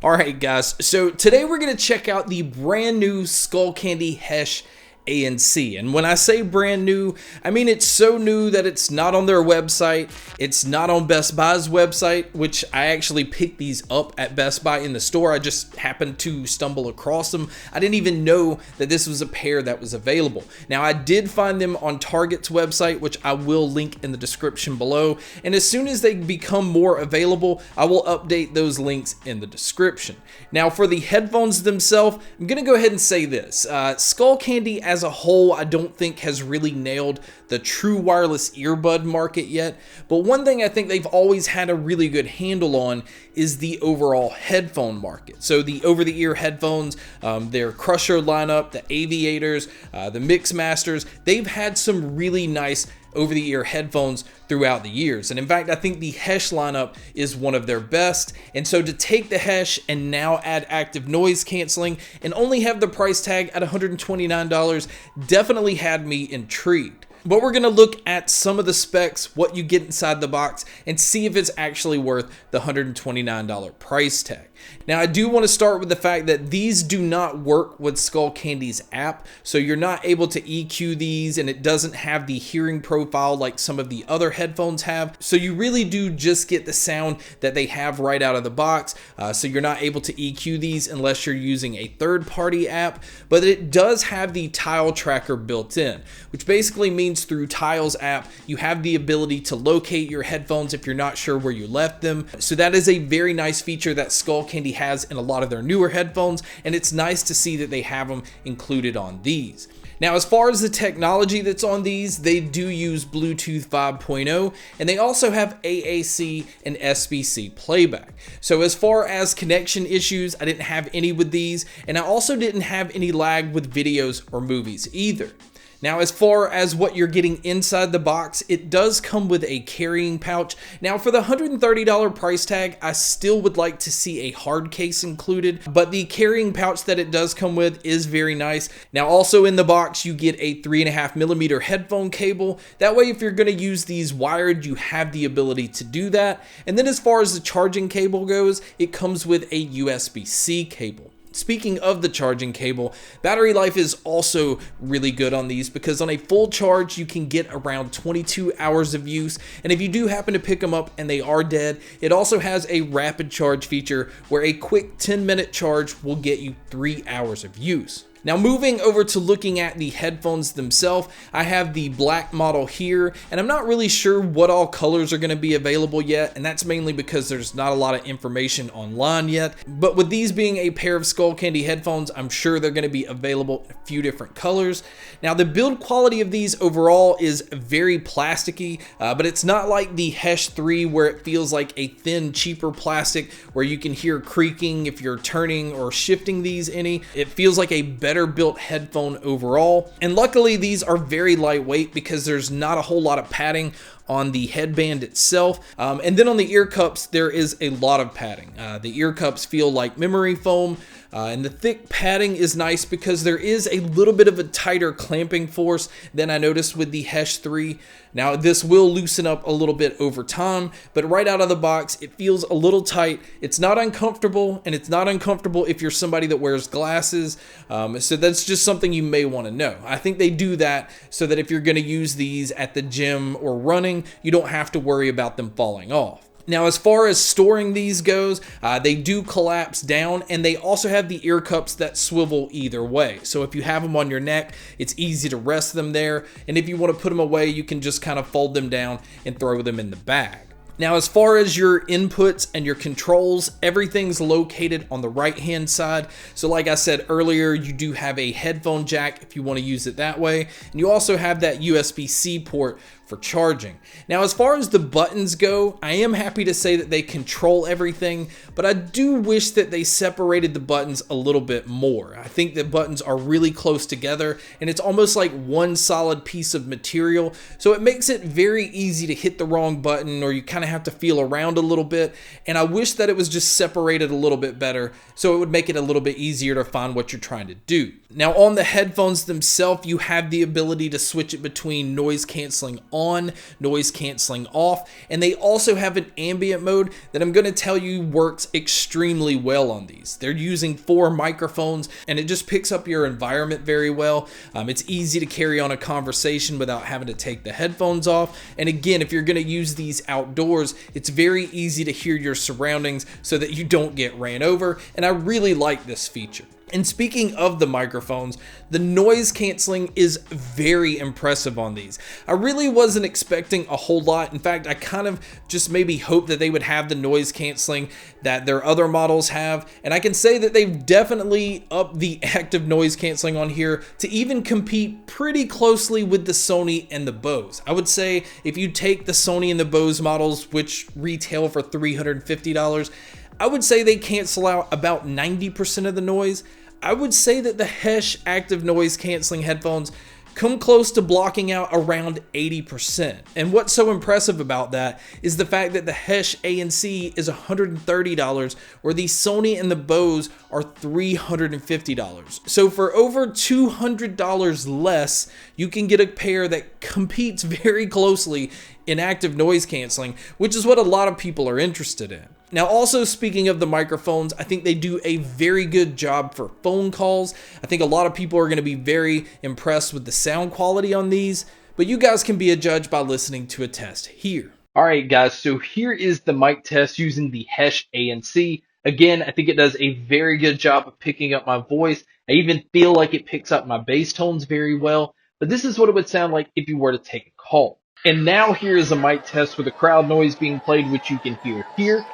Alright guys, so today we're going to check out the brand new Skullcandy Hesh ANC. And when I say brand new, I mean it's so new that it's not on their website, it's not on Best Buy's website, which I actually picked these up at Best Buy in the store. I just happened to stumble across them. I didn't even know that this was a pair that was available. Now I did find them on Target's website, which I will link in the description below, and as soon as they become more available, I will update those links in the description. Now for the headphones themselves, I'm gonna go ahead and say this. Skullcandy as a whole, I don't think has really nailed the true wireless earbud market yet, but one thing I think they've always had a really good handle on is the overall headphone market. So the over-the-ear headphones, their Crusher lineup, the Aviators, the Mixmasters, they've had some really nice over-the-ear headphones throughout the years. And in fact, I think the Hesh lineup is one of their best. And so to take the Hesh and now add active noise canceling and only have the price tag at $129 definitely had me intrigued. But we're gonna look at some of the specs, what you get inside the box, and see if it's actually worth the $129 price tag. Now I do want to start with the fact that these do not work with Skullcandy's app, so you're not able to EQ these, and it doesn't have the hearing profile like some of the other headphones have. So you really do just get the sound that they have right out of the box, so you're not able to EQ these unless you're using a third-party app, but it does have the tile tracker built in, which basically means through Tile's app, you have the ability to locate your headphones if you're not sure where you left them. So that is a very nice feature that Skullcandy has in a lot of their newer headphones, and it's nice to see that they have them included on these. Now, as far as the technology that's on these, they do use Bluetooth 5.0, and they also have AAC and SBC playback. So as far as connection issues, I didn't have any with these, and I also didn't have any lag with videos or movies either. Now, as far as what you're getting inside the box, it does come with a carrying pouch. Now, for the $130 price tag, I still would like to see a hard case included, but the carrying pouch that it does come with is very nice. Now, also in the box, you get a 3.5mm headphone cable. That way, if you're going to use these wired, you have the ability to do that. And then as far as the charging cable goes, it comes with a USB-C cable. Speaking of the charging cable, battery life is also really good on these because on a full charge, you can get around 22 hours of use. And if you do happen to pick them up and they are dead, it also has a rapid charge feature where a quick 10-minute charge will get you 3 hours of use. Now moving over to looking at the headphones themselves, I have the black model here, and I'm not really sure what all colors are going to be available yet, and that's mainly because there's not a lot of information online yet. But with these being a pair of Skullcandy headphones, I'm sure they're going to be available in a few different colors. Now the build quality of these overall is very plasticky, but it's not like the Hesh 3 where it feels like a thin, cheaper plastic where you can hear creaking if you're turning or shifting these any. It feels like a better built headphone overall, and luckily these are very lightweight because there's not a whole lot of padding on the headband itself, and then on the ear cups there is a lot of padding. The ear cups feel like memory foam, and the thick padding is nice because there is a little bit of a tighter clamping force than I noticed with the Hesh 3. Now this will loosen up a little bit over time, but right out of the box it feels a little tight. It's not uncomfortable, and it's not uncomfortable if you're somebody that wears glasses, so that's just something you may want to know. I think they do that so that if you're going to use these at the gym or running, you don't have to worry about them falling off. Now, as far as storing these goes, they do collapse down, and they also have the ear cups that swivel either way. So if you have them on your neck, it's easy to rest them there. And if you want to put them away, you can just kind of fold them down and throw them in the bag. Now, as far as your inputs and your controls, everything's located on the right-hand side. So like I said earlier, you do have a headphone jack if you want to use it that way. And you also have that USB-C port for charging. Now, as far as the buttons go, I am happy to say that they control everything, but I do wish that they separated the buttons a little bit more. I think the buttons are really close together, and it's almost like one solid piece of material, so it makes it very easy to hit the wrong button, or you kind of of have to feel around a little bit, and I wish that it was just separated a little bit better so it would make it a little bit easier to find what you're trying to do. Now on the headphones themselves, you have the ability to switch it between noise canceling on, noise canceling off, and they also have an ambient mode that I'm going to tell you works extremely well on these. They're using 4 microphones and it just picks up your environment very well. It's easy to carry on a conversation without having to take the headphones off. And again, if you're going to use these outdoors, it's very easy to hear your surroundings so that you don't get ran over. And I really like this feature. And speaking of the microphones, the noise canceling is very impressive on these. I really wasn't expecting a whole lot. In fact, I kind of just maybe hoped that they would have the noise canceling that their other models have. And I can say that they've definitely upped the active noise canceling on here to even compete pretty closely with the Sony and the Bose. I would say if you take the Sony and the Bose models, which retail for $350, I would say they cancel out about 90% of the noise. I would say that the Hesh active noise canceling headphones come close to blocking out around 80%. And what's so impressive about that is the fact that the Hesh ANC is $130, where the Sony and the Bose are $350. So for over $200 less, you can get a pair that competes very closely in active noise canceling, which is what a lot of people are interested in. Now, also speaking of the microphones, I think they do a very good job for phone calls. I think a lot of people are going to be very impressed with the sound quality on these, but you guys can be a judge by listening to a test here. All right, guys, so here is the mic test using the Hesh ANC. Again, I think it does a very good job of picking up my voice. I even feel like it picks up my bass tones very well, but this is what it would sound like if you were to take a call. And now here is a mic test with the crowd noise being played, which you can hear here.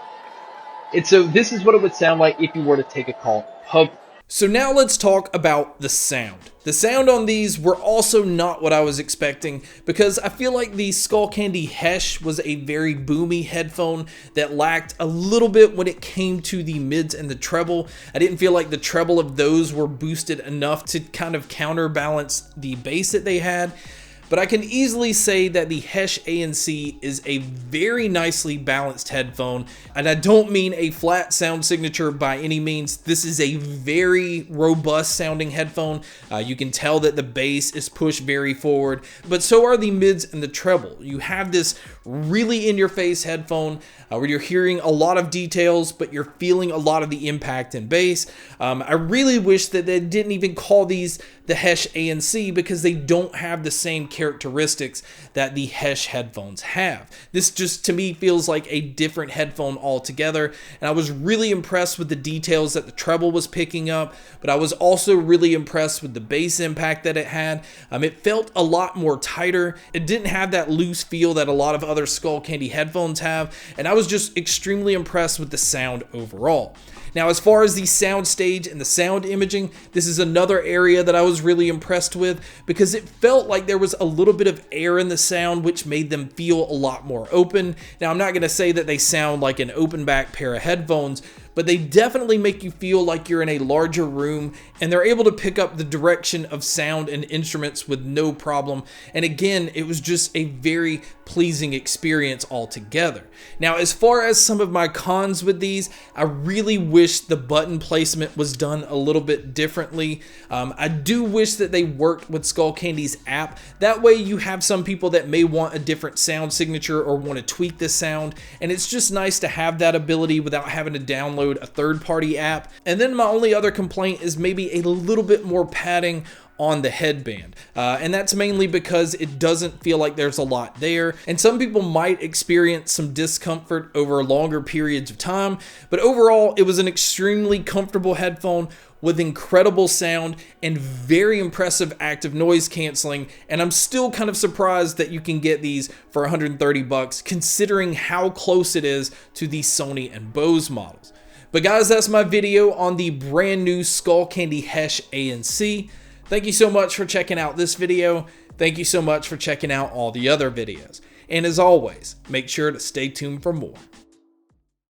And so this is what it would sound like if you were to take a call in public. So now let's talk about the sound. The sound on these were also not what I was expecting, because I feel like the Skullcandy Hesh was a very boomy headphone that lacked a little bit when it came to the mids and the treble. I didn't feel like the treble of those were boosted enough to kind of counterbalance the bass that they had. But I can easily say that the Hesh ANC is a very nicely balanced headphone, and I don't mean a flat sound signature by any means. This is a very robust sounding headphone. You can tell that the bass is pushed very forward, but so are the mids and the treble. You have this really in-your-face headphone where you're hearing a lot of details, but you're feeling a lot of the impact and bass. I really wish that they didn't even call these the Hesh ANC, because they don't have the same characteristics that the Hesh headphones have. This just to me feels like a different headphone altogether, and I was really impressed with the details that the treble was picking up, but I was also really impressed with the bass impact that it had. It felt a lot more tighter. It didn't have that loose feel that a lot of other Skullcandy headphones have, and I was just extremely impressed with the sound overall. Now, as far as the sound stage and the sound imaging, this is another area that I was really impressed with, because it felt like there was a little bit of air in the sound, which made them feel a lot more open. Now, I'm not going to say that they sound like an open back pair of headphones, but they definitely make you feel like you're in a larger room, and they're able to pick up the direction of sound and instruments with no problem. And again, it was just a very pleasing experience altogether. Now, as far as some of my cons with these, I really wish the button placement was done a little bit differently. I do wish that they worked with Skullcandy's app. That way you have some people that may want a different sound signature or want to tweak the sound, and it's just nice to have that ability without having to download a third-party app. And then my only other complaint is maybe a little bit more padding on the headband, and that's mainly because it doesn't feel like there's a lot there, and some people might experience some discomfort over longer periods of time, but overall it was an extremely comfortable headphone with incredible sound and very impressive active noise canceling, and I'm still kind of surprised that you can get these for $130 considering how close it is to the Sony and Bose models. But guys, that's my video on the brand new Skullcandy Hesh ANC. Thank you so much for checking out this video. Thank you so much for checking out all the other videos. And as always, make sure to stay tuned for more.